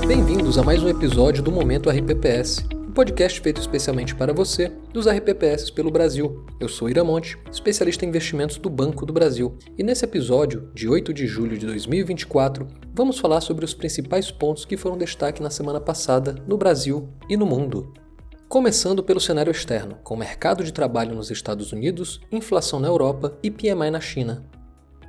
Bem-vindos a mais um episódio do Momento RPPS, um podcast feito especialmente para você dos RPPS pelo Brasil. Eu sou Ira Monte, especialista em investimentos do Banco do Brasil, e nesse episódio, de 8 de julho de 2024, vamos falar sobre os principais pontos que foram destaque na semana passada no Brasil e no mundo. Começando pelo cenário externo, com mercado de trabalho nos Estados Unidos, inflação na Europa e PMI na China.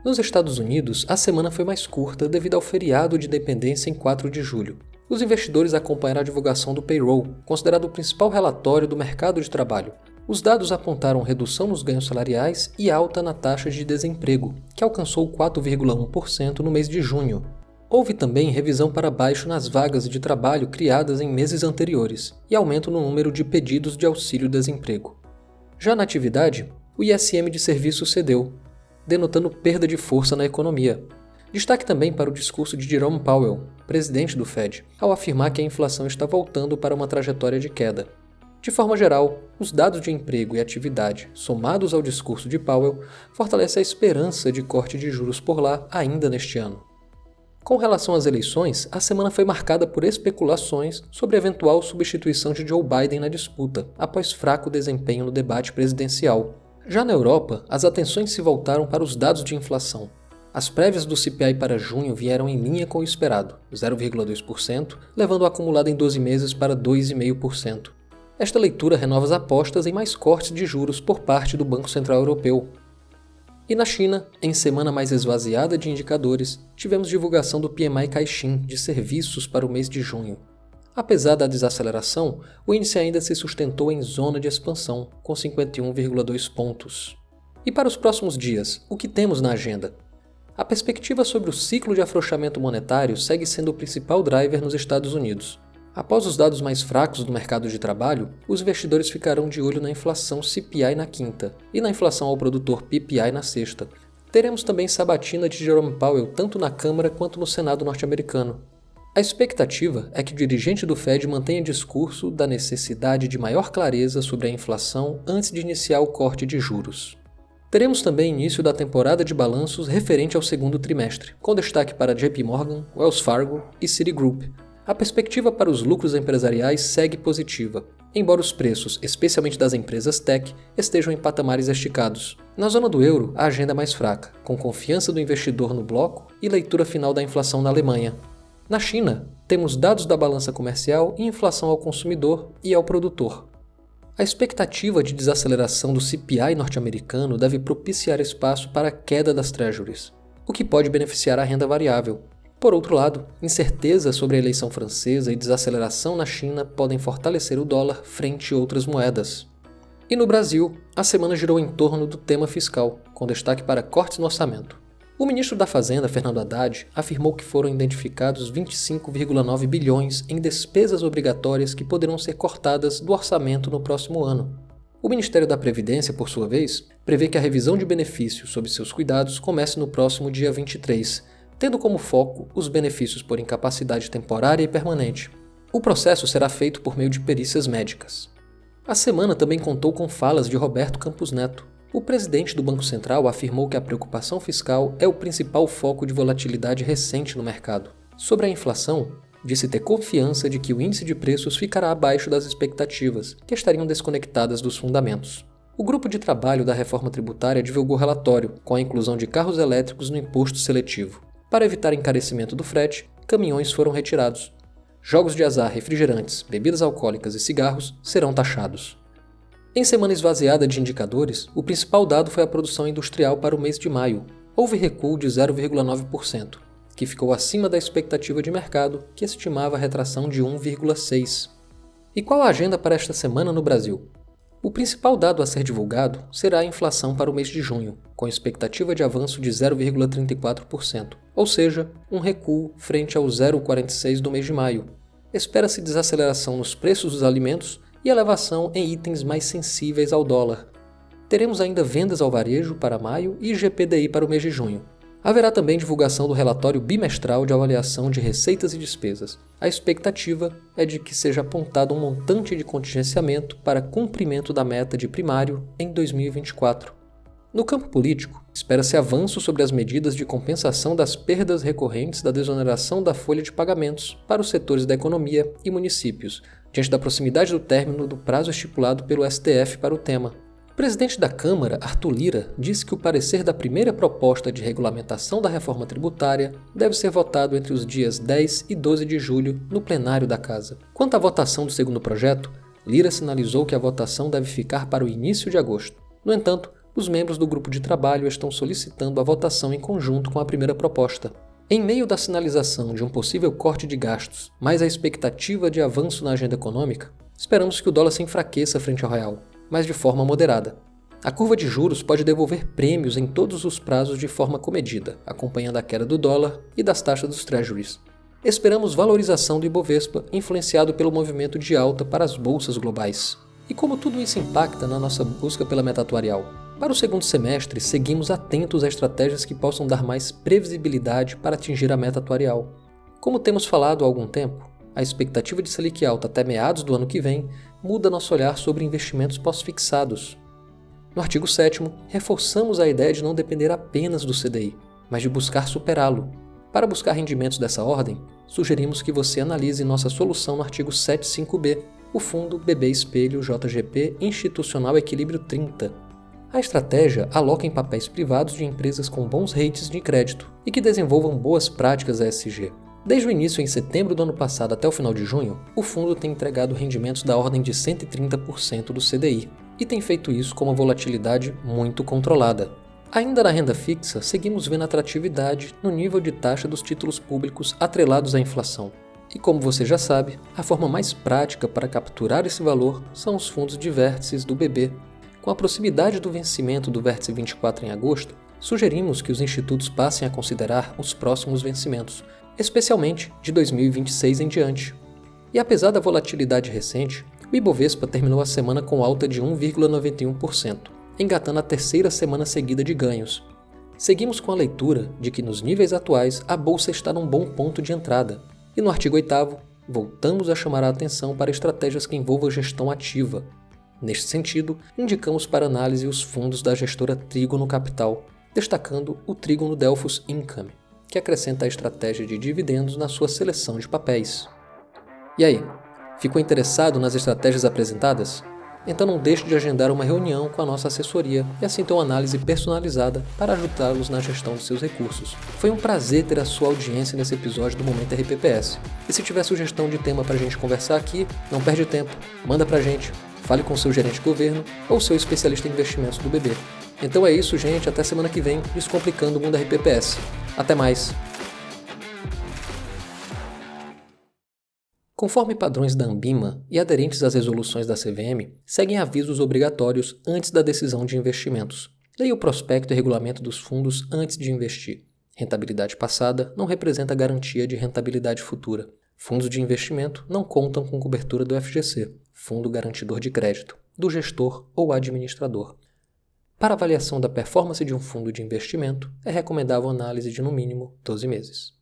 Nos Estados Unidos, a semana foi mais curta devido ao feriado de independência em 4 de julho. Os investidores acompanharam a divulgação do payroll, considerado o principal relatório do mercado de trabalho. Os dados apontaram redução nos ganhos salariais e alta na taxa de desemprego, que alcançou 4,1% no mês de junho. Houve também revisão para baixo nas vagas de trabalho criadas em meses anteriores e aumento no número de pedidos de auxílio-desemprego. Já na atividade, o ISM de serviços cedeu, denotando perda de força na economia. Destaque também para o discurso de Jerome Powell, presidente do Fed, ao afirmar que a inflação está voltando para uma trajetória de queda. De forma geral, os dados de emprego e atividade, somados ao discurso de Powell, fortalecem a esperança de corte de juros por lá ainda neste ano. Com relação às eleições, a semana foi marcada por especulações sobre a eventual substituição de Joe Biden na disputa, após fraco desempenho no debate presidencial. Já na Europa, as atenções se voltaram para os dados de inflação. As prévias do CPI para junho vieram em linha com o esperado, 0,2%, levando o acumulado em 12 meses para 2,5%. Esta leitura renova as apostas em mais cortes de juros por parte do Banco Central Europeu. E na China, em semana mais esvaziada de indicadores, tivemos divulgação do PMI Caixin de serviços para o mês de junho. Apesar da desaceleração, o índice ainda se sustentou em zona de expansão, com 51,2 pontos. E para os próximos dias, o que temos na agenda? A perspectiva sobre o ciclo de afrouxamento monetário segue sendo o principal driver nos Estados Unidos. Após os dados mais fracos do mercado de trabalho, os investidores ficarão de olho na inflação CPI na quinta e na inflação ao produtor PPI na sexta. Teremos também sabatina de Jerome Powell tanto na Câmara quanto no Senado norte-americano. A expectativa é que o dirigente do Fed mantenha discurso da necessidade de maior clareza sobre a inflação antes de iniciar o corte de juros. Teremos também início da temporada de balanços referente ao segundo trimestre, com destaque para JP Morgan, Wells Fargo e Citigroup. A perspectiva para os lucros empresariais segue positiva, embora os preços, especialmente das empresas tech, estejam em patamares esticados. Na zona do euro, a agenda é mais fraca, com confiança do investidor no bloco e leitura final da inflação na Alemanha. Na China, temos dados da balança comercial e inflação ao consumidor e ao produtor. A expectativa de desaceleração do CPI norte-americano deve propiciar espaço para a queda das treasuries, o que pode beneficiar a renda variável. Por outro lado, incerteza sobre a eleição francesa e desaceleração na China podem fortalecer o dólar frente a outras moedas. E no Brasil, a semana girou em torno do tema fiscal, com destaque para cortes no orçamento. O ministro da Fazenda, Fernando Haddad, afirmou que foram identificados 25,9 bilhões em despesas obrigatórias que poderão ser cortadas do orçamento no próximo ano. O Ministério da Previdência, por sua vez, prevê que a revisão de benefícios sob seus cuidados comece no próximo dia 23, tendo como foco os benefícios por incapacidade temporária e permanente. O processo será feito por meio de perícias médicas. A semana também contou com falas de Roberto Campos Neto. O presidente do Banco Central afirmou que a preocupação fiscal é o principal foco de volatilidade recente no mercado. Sobre a inflação, disse ter confiança de que o índice de preços ficará abaixo das expectativas, que estariam desconectadas dos fundamentos. O grupo de trabalho da reforma tributária divulgou relatório com a inclusão de carros elétricos no imposto seletivo. Para evitar encarecimento do frete, caminhões foram retirados. Jogos de azar, refrigerantes, bebidas alcoólicas e cigarros serão taxados. Em semana esvaziada de indicadores, o principal dado foi a produção industrial para o mês de maio. Houve recuo de 0,9%, que ficou acima da expectativa de mercado, que estimava a retração de 1,6%. E qual a agenda para esta semana no Brasil? O principal dado a ser divulgado será a inflação para o mês de junho, com expectativa de avanço de 0,34%, ou seja, um recuo frente ao 0,46% do mês de maio. Espera-se desaceleração nos preços dos alimentos e elevação em itens mais sensíveis ao dólar. Teremos ainda vendas ao varejo para maio e GPDI para o mês de junho. Haverá também divulgação do relatório bimestral de avaliação de receitas e despesas. A expectativa é de que seja apontado um montante de contingenciamento para cumprimento da meta de primário em 2024. No campo político, espera-se avanço sobre as medidas de compensação das perdas recorrentes da desoneração da folha de pagamentos para os setores da economia e municípios, diante da proximidade do término do prazo estipulado pelo STF para o tema. O presidente da Câmara, Arthur Lira, disse que o parecer da primeira proposta de regulamentação da reforma tributária deve ser votado entre os dias 10 e 12 de julho no plenário da Casa. Quanto à votação do segundo projeto, Lira sinalizou que a votação deve ficar para o início de agosto. No entanto, os membros do grupo de trabalho estão solicitando a votação em conjunto com a primeira proposta. Em meio da sinalização de um possível corte de gastos, mais a expectativa de avanço na agenda econômica, esperamos que o dólar se enfraqueça frente ao real, mas de forma moderada. A curva de juros pode devolver prêmios em todos os prazos de forma comedida, acompanhando a queda do dólar e das taxas dos treasuries. Esperamos valorização do Ibovespa, influenciado pelo movimento de alta para as bolsas globais. E como tudo isso impacta na nossa busca pela meta atuarial? Para o segundo semestre, seguimos atentos a estratégias que possam dar mais previsibilidade para atingir a meta atuarial. Como temos falado há algum tempo, a expectativa de Selic alta até meados do ano que vem muda nosso olhar sobre investimentos pós-fixados. No artigo 7º, reforçamos a ideia de não depender apenas do CDI, mas de buscar superá-lo. Para buscar rendimentos dessa ordem, sugerimos que você analise nossa solução no artigo 7.5b, o fundo BB Espelho JGP Institucional Equilíbrio 30. A estratégia aloca em papéis privados de empresas com bons rates de crédito e que desenvolvam boas práticas ESG. Desde o início em setembro do ano passado até o final de junho, o fundo tem entregado rendimentos da ordem de 130% do CDI e tem feito isso com uma volatilidade muito controlada. Ainda na renda fixa, seguimos vendo atratividade no nível de taxa dos títulos públicos atrelados à inflação. E como você já sabe, a forma mais prática para capturar esse valor são os fundos de vértices do BB. Com a proximidade do vencimento do vértice 24 em agosto, sugerimos que os institutos passem a considerar os próximos vencimentos, especialmente de 2026 em diante. E apesar da volatilidade recente, o Ibovespa terminou a semana com alta de 1,91%, engatando a terceira semana seguida de ganhos. Seguimos com a leitura de que nos níveis atuais a bolsa está num bom ponto de entrada. E no artigo 8º, voltamos a chamar a atenção para estratégias que envolvam gestão ativa. Neste sentido, indicamos para análise os fundos da gestora Trígono Capital, destacando o Trígono Delphos Income, que acrescenta a estratégia de dividendos na sua seleção de papéis. E aí, ficou interessado nas estratégias apresentadas? Então não deixe de agendar uma reunião com a nossa assessoria e assim ter uma análise personalizada para ajudá-los na gestão de seus recursos. Foi um prazer ter a sua audiência nesse episódio do Momento RPPS. E se tiver sugestão de tema para a gente conversar aqui, não perde tempo, manda pra gente. Fale com seu gerente de governo ou seu especialista em investimentos do BB. Então é isso, gente. Até semana que vem, Descomplicando o Mundo RPPS. Até mais! Conforme padrões da Anbima e aderentes às resoluções da CVM, seguem avisos obrigatórios antes da decisão de investimentos. Leia o prospecto e regulamento dos fundos antes de investir. Rentabilidade passada não representa garantia de rentabilidade futura. Fundos de investimento não contam com cobertura do FGC, Fundo Garantidor de Crédito, do gestor ou administrador. Para avaliação da performance de um fundo de investimento, é recomendável análise de no mínimo 12 meses.